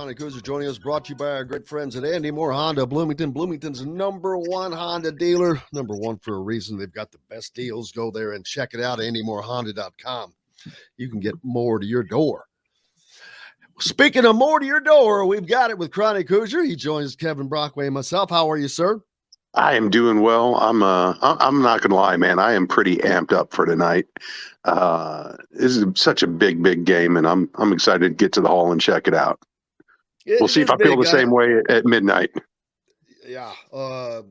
Chronic Hoosier joining us, brought to you by our great friends at Andy Moore Honda, Bloomington. Bloomington's #1 Honda dealer. #1 for a reason. They've got the best deals. Go there and check it out, andymorehonda.com. You can get more to your door. Speaking of more to your door, we've got it with Chronic Hoosier. He joins Kevin Brockway and myself. How are you, sir? I am doing well. I'm not gonna lie, man. I am pretty amped up for tonight. This is such a big game, and I'm excited to get to the hall and check it out. We'll see if I feel the same way at midnight. Yeah. Joe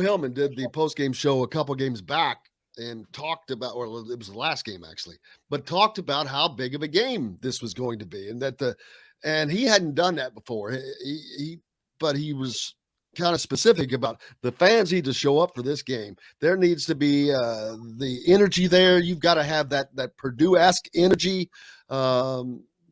Hillman did the post-game show a couple games back and talked about, or it was the last game actually, but talked about how big of a game this was going to be, and and he hadn't done that before. But he was kind of specific about the fans need to show up for this game. There needs to be the energy there. You've got to have that Purdue-esque energy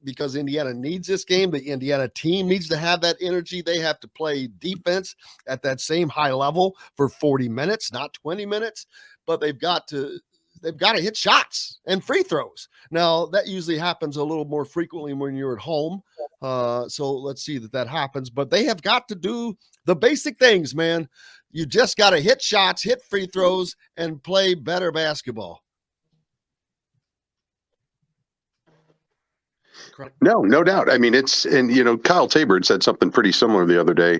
because Indiana needs this game. The Indiana team needs to have that energy. They have to play defense at that same high level for 40 minutes, not 20 minutes, but they've got to hit shots and free throws. Now, that usually happens a little more frequently when you're at home. So let's see that happens. But they have got to do the basic things, man. You just got to hit shots, hit free throws, and play better basketball. No doubt. I mean, Kyle Tabor had said something pretty similar the other day.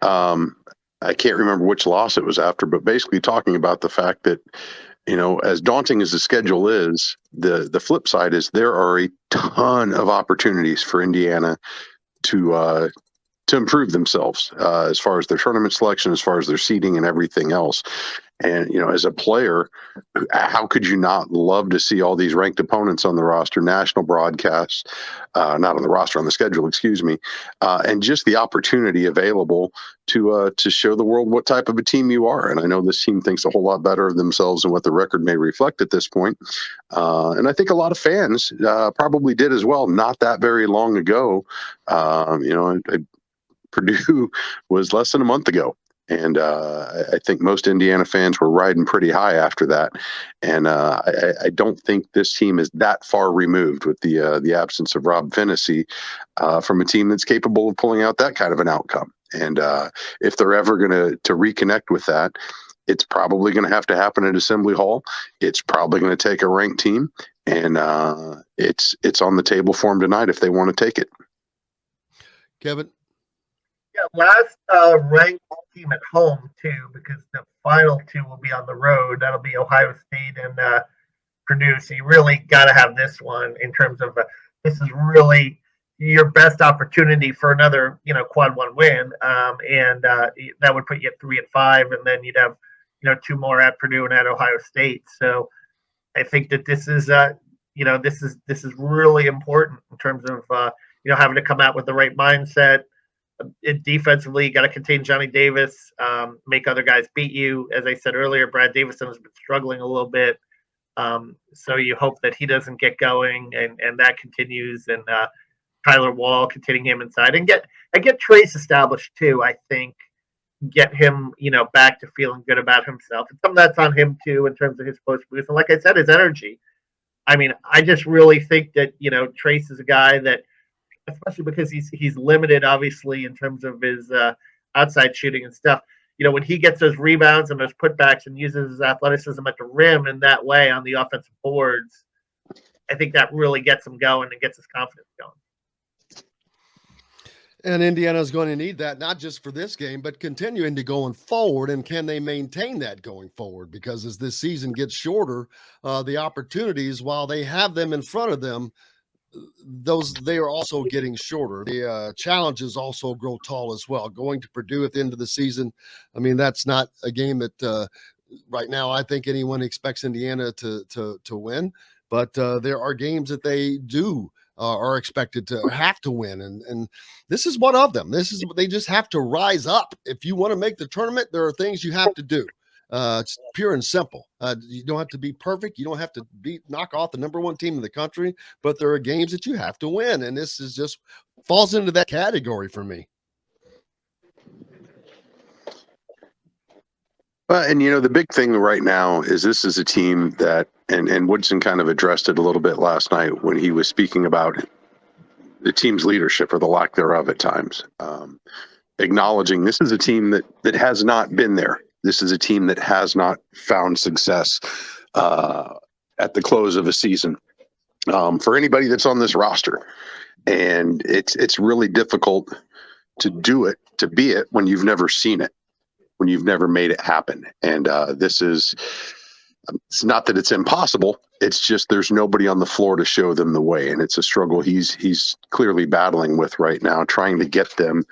I can't remember which loss it was after, but basically talking about the fact that, as daunting as the schedule is, the flip side is there are a ton of opportunities for Indiana to improve themselves as far as their tournament selection, as far as their seeding and everything else. And, as a player, how could you not love to see all these ranked opponents on the roster, national broadcasts, not on the roster, on the schedule, excuse me, and just the opportunity available to show the world what type of a team you are. And I know this team thinks a whole lot better of themselves than what the record may reflect at this point. And I think a lot of fans probably did as well, not that very long ago. Purdue was less than a month ago. And I think most Indiana fans were riding pretty high after that. And I don't think this team is that far removed with the absence of Rob Finney from a team that's capable of pulling out that kind of an outcome. And if they're ever going to reconnect with that, it's probably going to have to happen at Assembly Hall. It's probably going to take a ranked team. And it's on the table for them tonight if they want to take it. Kevin? Yeah, last ranked team at home too, because the final two will be on the road. That'll be Ohio State and Purdue. So you really got to have this one in terms of this is really your best opportunity for another quad one win, and that would put you at 3-5, and then you'd have two more at Purdue and at Ohio State. So I think that this is this is really important in terms of having to come out with the right mindset. Defensively, you got to contain Johnny Davis, make other guys beat you. As I said earlier, Brad Davison has been struggling a little bit. So you hope that he doesn't get going and that continues. And Tyler Wall, containing him inside. And get Trace established too, I think. Get him, back to feeling good about himself. And some of that's on him too in terms of his post boost. And like I said, his energy. I mean, I just really think that, Trace is a guy that, especially because he's limited, obviously, in terms of his outside shooting and stuff. When he gets those rebounds and those putbacks and uses his athleticism at the rim in that way on the offensive boards, I think that really gets him going and gets his confidence going. And Indiana is going to need that, not just for this game, but continuing to going forward. And can they maintain that going forward? Because as this season gets shorter, the opportunities, while they have them in front of them, they are also getting shorter. The challenges also grow tall as well. Going to Purdue at the end of the season, I mean, that's not a game that right now I think anyone expects Indiana to win. But there are games that they do are expected to have to win, and this is one of them. They just have to rise up. If you want to make the tournament, there are things you have to do. It's pure and simple. You don't have to be perfect. You don't have to knock off the #1 team in the country, but there are games that you have to win. And this is just falls into that category for me. And the big thing right now is this is a team that, and Woodson kind of addressed it a little bit last night when he was speaking about the team's leadership or the lack thereof at times. Acknowledging this is a team that has not been there. This is a team that has not found success at the close of a season for anybody that's on this roster. And it's really difficult to do it, to be it, when you've never seen it, when you've never made it happen. And it's not that it's impossible. It's just there's nobody on the floor to show them the way. And it's a struggle he's clearly battling with right now, trying to get them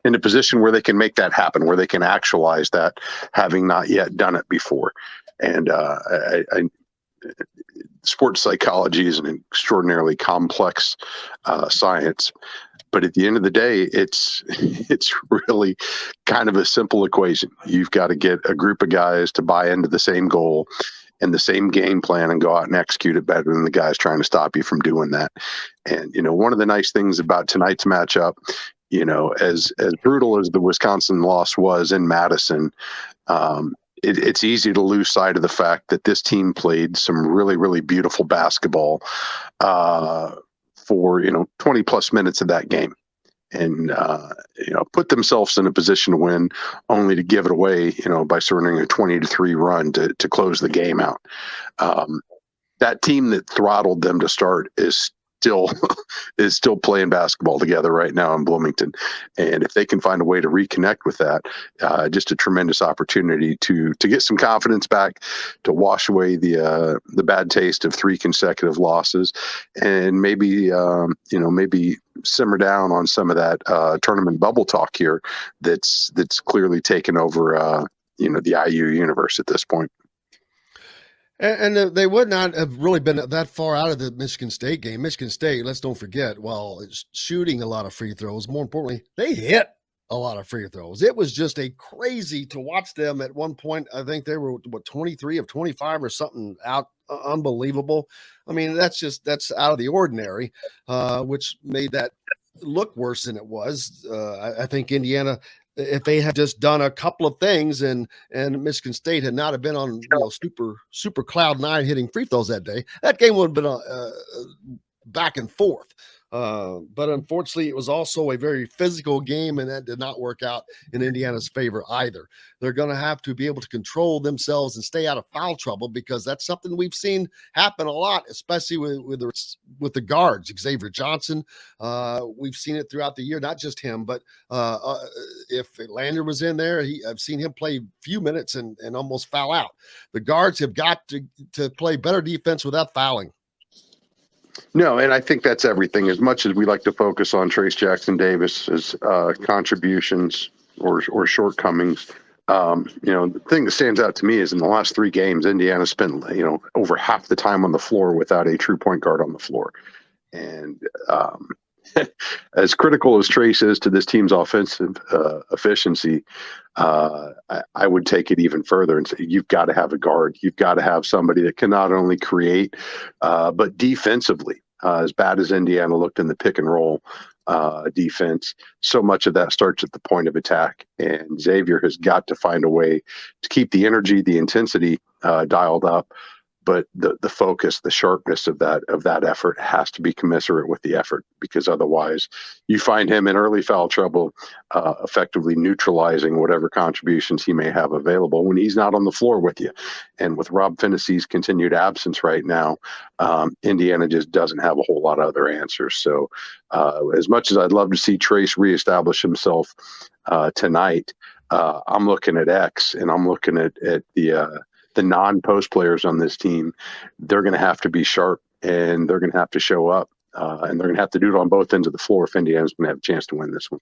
in a position where they can make that happen, where they can actualize that, having not yet done it before. And sports psychology is an extraordinarily complex science. But at the end of the day, it's really kind of a simple equation. You've got to get a group of guys to buy into the same goal and the same game plan and go out and execute it better than the guys trying to stop you from doing that. And, one of the nice things about tonight's matchup, as brutal as the Wisconsin loss was in Madison, it's easy to lose sight of the fact that this team played some really, really beautiful basketball for 20 plus minutes of that game, and put themselves in a position to win, only to give it away by surrendering a 20-3 run to close the game out. That team that throttled them to start is still playing basketball together right now in Bloomington, and if they can find a way to reconnect with that, just a tremendous opportunity to get some confidence back, to wash away the bad taste of 3 consecutive losses, and maybe simmer down on some of that tournament bubble talk here that's clearly taken over the IU universe at this point. And they would not have really been that far out of the Michigan State game. Michigan State, let's don't forget, while it's shooting a lot of free throws, more importantly, they hit a lot of free throws. It was just a crazy to watch them at one point. I think they were 23 of 25 or something out. Unbelievable. I mean, that's out of the ordinary, which made that look worse than it was. I think Indiana, if they had just done a couple of things and Michigan State had not have been on super cloud 9 hitting free throws that day, that game would have been back and forth. But unfortunately, it was also a very physical game, and that did not work out in Indiana's favor either. They're going to have to be able to control themselves and stay out of foul trouble, because that's something we've seen happen a lot, especially with the guards. Xavier Johnson, we've seen it throughout the year, not just him, but if Lander was in there, I've seen him play a few minutes and almost foul out. The guards have got to play better defense without fouling. No, and I think that's everything. As much as we like to focus on Trace Jackson Davis's contributions or shortcomings, the thing that stands out to me is in the last 3 games, Indiana spent over half the time on the floor without a true point guard on the floor. And as critical as Trace is to this team's offensive efficiency, I would take it even further and say you've got to have a guard. You've got to have somebody that can not only create, but defensively, as bad as Indiana looked in the pick and roll defense, so much of that starts at the point of attack. And Xavier has got to find a way to keep the energy, the intensity dialed up. But the focus, the sharpness of that effort has to be commensurate with the effort, because otherwise you find him in early foul trouble, effectively neutralizing whatever contributions he may have available when he's not on the floor with you. And with Rob Finney's continued absence right now, Indiana just doesn't have a whole lot of other answers. So as much as I'd love to see Trace reestablish himself tonight, I'm looking at X, and I'm looking at the non-post players on this team. They're going to have to be sharp, and they're going to have to show up, and they're going to have to do it on both ends of the floor if Indiana's going to have a chance to win this one.